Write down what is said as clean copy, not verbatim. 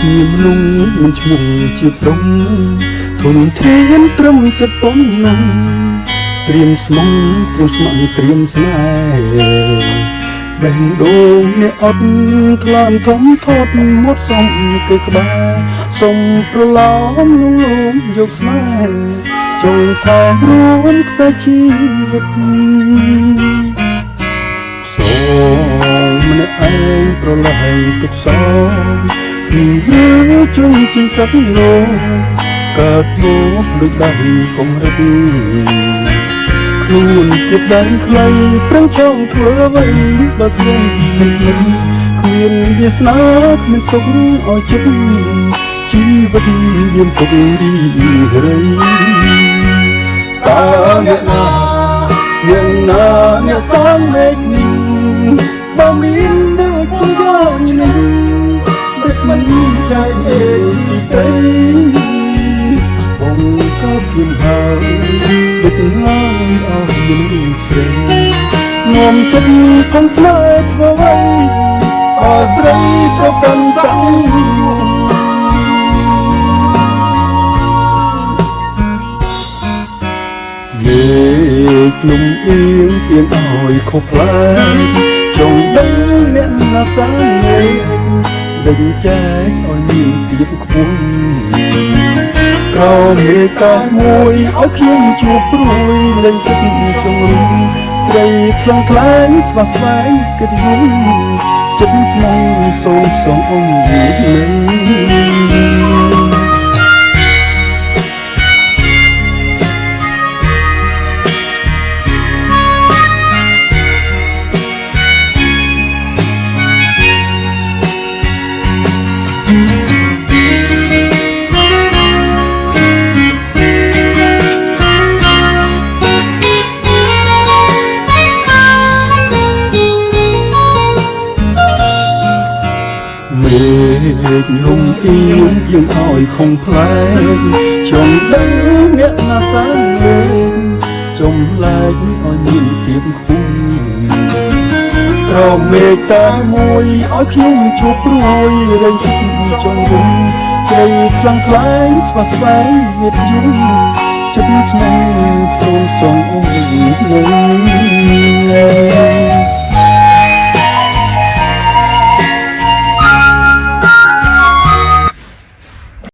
ជាមនុស្សមិនឈ្មោះជាព្រំធនធានត្រឹមចិត្តប៉ុណ្ណឹងត្រៀមស្មងត្រៀមស្មងត្រៀមស្នេហ៍បេះដូងអ្នកអត់ថ្លើមធំថត់មកសុំគឺក្បែរសុំប្រឡំលងយកស្នេហ៍ចង់ថែរួមខ្សែជីវិតសូមម្នាក់ឯងប្រឡែងទុកសោពីយើងជុំជាសត្វលោកកើតមកដូចដៃកុំរឹកខ្លួនជាដៃខ្លីប្រឹងចង់ធ្វើអ្វីបើស្រុំមិនស្នឹកគ្មានវាសនាគ្មានសុខឲ្យចិត្តជីវិតមានទុករីរៃតើអ្នកណាយ៉ាងណាអ្នកសាងមេឃនេះបើមានដឹងគុណយកនេះដូចមិនចែកអេទីទេបងក៏គិតហើយដូចឡើងអស់មានស្រីងំចិត្តផងស្នេហ៍ធ្វើអ្វីអស្រីប្រកាន់សង្ឃភ្នំអៀងអៀងឲ្យខុសផ្លែចង់ដឹងអ្នកណាសាងដឹងចែកឲ្យមានទៀតខ្ពស់ក្រោមមេកាមួយឲ្យខ្ញុំជួបព្រួយលេងចិត្តចង់រុំស្រីខ្លងថ្លែងស្វាស្វែងគិតយំចិត្តស្មងសូមសូមអងយឺតនឹងមេឃលំអៀងយើងឲ្យខំផ្លែចង់ដឹងអ្នកណាសាងលេងចំលែកឲ្យមានភាពខ្ពស់ក្រោមមេឃតែមួយឲ្យខ្ញុំជួបព្រួយរែងចិត្តចង់វិញស្រីខ្លាំងថ្លែងស្វាស្វែងវាយំចិត្តស្មងសូមសូមអងនឹង